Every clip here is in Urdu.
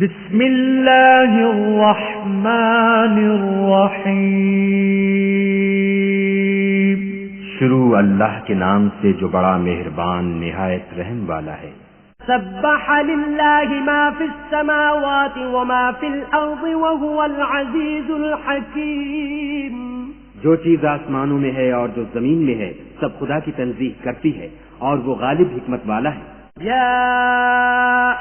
بسم اللہ الرحمن الرحیم۔ شروع اللہ کے نام سے جو بڑا مہربان نہایت رحم والا ہے۔ سبح للہ ما فی السماوات وما فی الارض وهو العزیز الحکیم۔ جو چیز آسمانوں میں ہے اور جو زمین میں ہے سب خدا کی تنزیہ کرتی ہے اور وہ غالب حکمت والا ہے۔ یا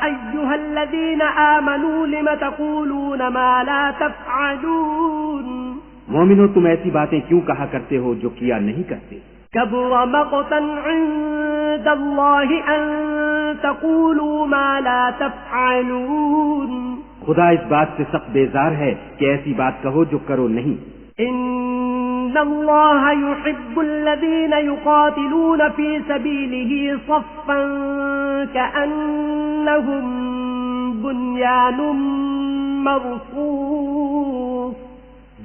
ایھا الذین آمنوا لم تقولون ما لا تفعلون۔ مومنو تم ایسی باتیں کیوں کہا کرتے ہو جو کیا نہیں کرتے؟ کبر مقتا عند اللہ ان تقولوا ما لا تفعلون۔ خدا اس بات سے سخت بیزار ہے کہ ایسی بات کہو جو کرو نہیں۔ ان اللہ يحب الذین یقاتلون فی سبیلہ صفا کأنہم بنیان مرصوص۔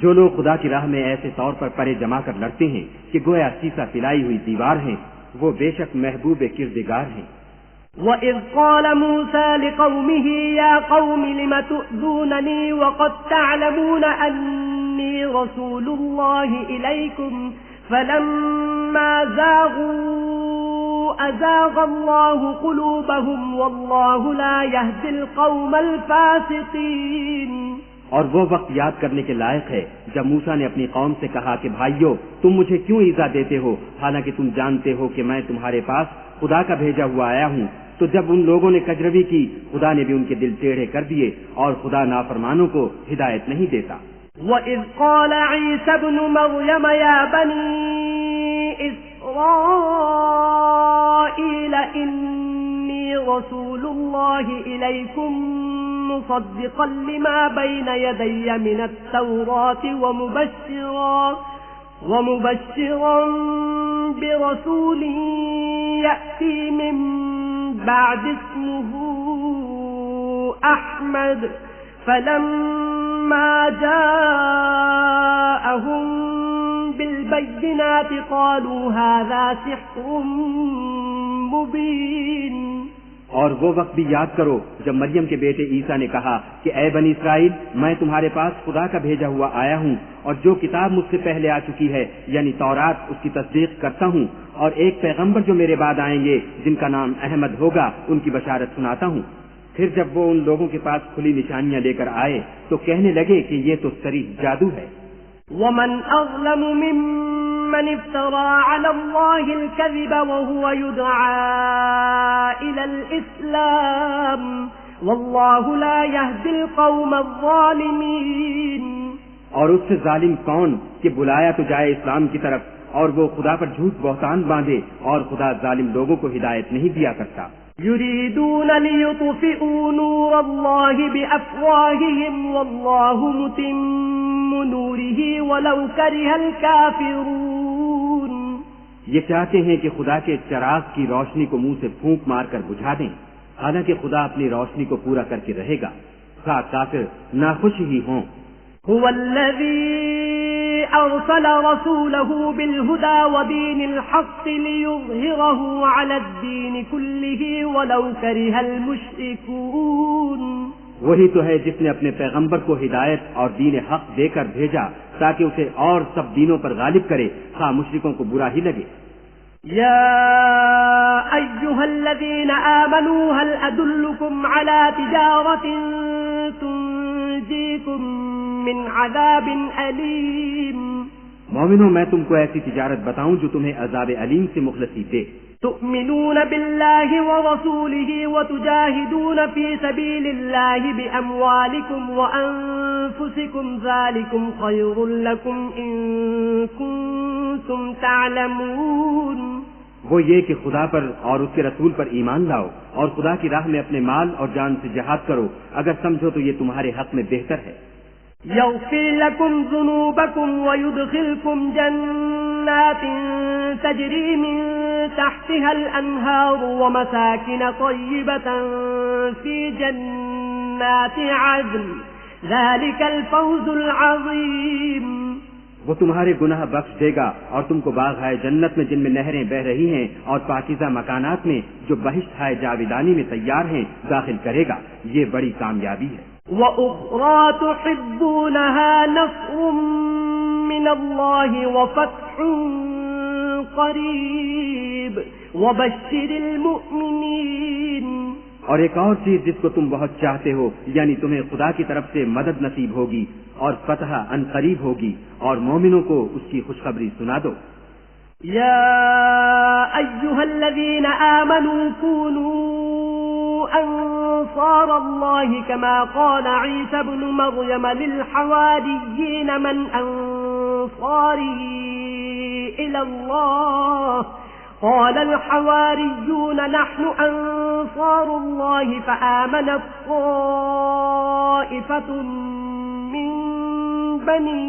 جو لوگ خدا کی راہ میں ایسے طور پر پرے جما کر لڑتے ہیں کہ گویا سیسا پلائی ہوئی دیوار ہیں، وہ بے شک محبوب کردگار ہیں۔ وَإِذْ قَالَ مُوسَى لِقَوْمِهِ يَا قَوْمِ لِمَ تُؤْذُونَنِي وَقَدْ تَعْلَمُونَ أَنِّي رَسُولُ اللَّهِ إِلَيْكُمْ فَلَمَّا زَاغُوا أَزَاغَ اللَّهُ قُلُوبَهُمْ وَاللَّهُ لَا يَهْدِي الْقَوْمَ الْفَاسِقِينَ۔ اور وہ وقت یاد کرنے کے لائق ہے جب موسیٰ نے اپنی قوم سے کہا کہ بھائیو تم مجھے کیوں ایذا دیتے ہو حالانکہ تم جانتے ہو کہ میں تمہارے پاس خدا کا بھیجا ہوا آیا ہوں۔ تو جب ان لوگوں نے کجروی کی خدا نے بھی ان کے دل ٹیڑھے کر دیے اور خدا نافرمانوں کو ہدایت نہیں دیتا۔ وَإِذْ قَالَ عِيسَى ابْنُ مَرْيَمَ يَا بَنِي إِسْرَائِيلَ إِنِّي رَسُولُ اللَّهِ إِلَيْكُمْ مصدقا لما بين يدي من التوراة ومبشرا برسول يأتي من بعد اسمه أحمد فلما جاءهم بالبينات قالوا هذا سحر مبين۔ اور وہ وقت بھی یاد کرو جب مریم کے بیٹے عیسیٰ نے کہا کہ اے بنی اسرائیل میں تمہارے پاس خدا کا بھیجا ہوا آیا ہوں اور جو کتاب مجھ سے پہلے آ چکی ہے یعنی تورات اس کی تصدیق کرتا ہوں اور ایک پیغمبر جو میرے بعد آئیں گے جن کا نام احمد ہوگا ان کی بشارت سناتا ہوں۔ پھر جب وہ ان لوگوں کے پاس کھلی نشانیاں لے کر آئے تو کہنے لگے کہ یہ تو صریح جادو ہے۔ ومن أظلم ممن افترى على الله الكذب وهو يدعى إلى الإسلام والله لا يهدي القوم الظالمين۔ اور اس سے ظالم کون کہ بلایا تو جائے اسلام کی طرف اور وہ خدا پر جھوٹ بہتان باندھے اور خدا ظالم لوگوں کو ہدایت نہیں دیا کرتا۔ يريدون ليطفئوا نور الله بأفواههم والله متم نوره ولو كره الكافرون۔ یہ چاہتے ہیں کہ خدا کے چراغ کی روشنی کو منہ سے پھونک مار کر بجھا دیں حالانکہ خدا اپنی روشنی کو پورا کر کے رہے گا خواہ کافر ناخوش ہی ہوں۔ هو الذي أرسل رسوله بالهدى ودين الحق ليظهره على الدين كله ولو كره المشركون۔ وہی تو ہے جس نے اپنے پیغمبر کو ہدایت اور دین حق دے کر بھیجا تاکہ اسے اور سب دینوں پر غالب کرے خواہ مشرکوں کو برا ہی لگے۔ یا ایھا الذین آمنوا هل ادلکم علی تجارۃ تنجیکم من عذاب علیم۔ مومنو میں تم کو ایسی تجارت بتاؤں جو تمہیں عذاب علیم سے مخلصی دے۔ تؤمنون بالله ورسوله وتجاهدون في سبيل الله بأموالكم وأنفسكم ذلكم خير لكم إن كنتم تعلمون۔ وہ یہ کہ خدا پر اور اس کے رسول پر ایمان لاؤ اور خدا کی راہ میں اپنے مال اور جان سے جہاد کرو اگر سمجھو تو یہ تمہارے حق میں بہتر ہے۔ يغفر لكم ذنوبكم ويدخلكم جنات تجري من تحتها الأنهار ومساكن طيبة في جنات عدن ذلك الفوز العظيم۔ وہ تمہارے گناہ بخش دے گا اور تم کو باغ ہے جنت میں جن میں نہریں بہ رہی ہیں اور پاکیزہ مکانات میں جو بہشت ہے جاویدانی میں تیار ہیں داخل کرے گا. یہ بڑی کامیابی ہے. وَأُخْرَى تُحِبُّونَهَا نَصْرٌ مِّنَ اللَّهِ وَفَتْحٌ قَرِيبٌ وَبَشِّرِ الْمُؤْمِنِينَ. اور ایک اور چیز جس کو تم بہت چاہتے ہو یعنی تمہیں خدا کی طرف سے مدد نصیب ہوگی اور فتح ان قریب ہوگی اور مومنوں کو اس کی خوشخبری سنا دو. يا أيها الذين آمنوا كونوا أنصار الله كما قال عيسى بن مريم للحواريين من أنصاري إلى الله قال الحواريون نحن أنصار الله فآمنت طائفة من بني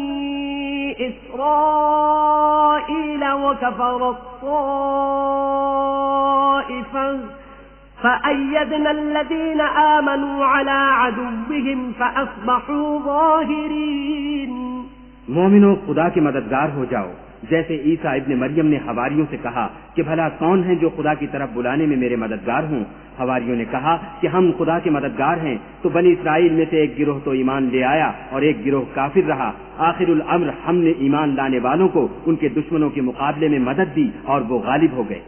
إسرائيل وكفرت طائفة فأيدنا الذين آمنوا على عدوهم فأصبحوا ظاهرين. مومنوں خدا کے مددگار ہو جاؤ جیسے عیسیٰ ابن مریم نے حواریوں سے کہا کہ بھلا کون ہیں جو خدا کی طرف بلانے میں میرے مددگار ہوں. حواریوں نے کہا کہ ہم خدا کے مددگار ہیں. تو بنی اسرائیل میں سے ایک گروہ تو ایمان لے آیا اور ایک گروہ کافر رہا. آخر الامر ہم نے ایمان لانے والوں کو ان کے دشمنوں کے مقابلے میں مدد دی اور وہ غالب ہو گئے.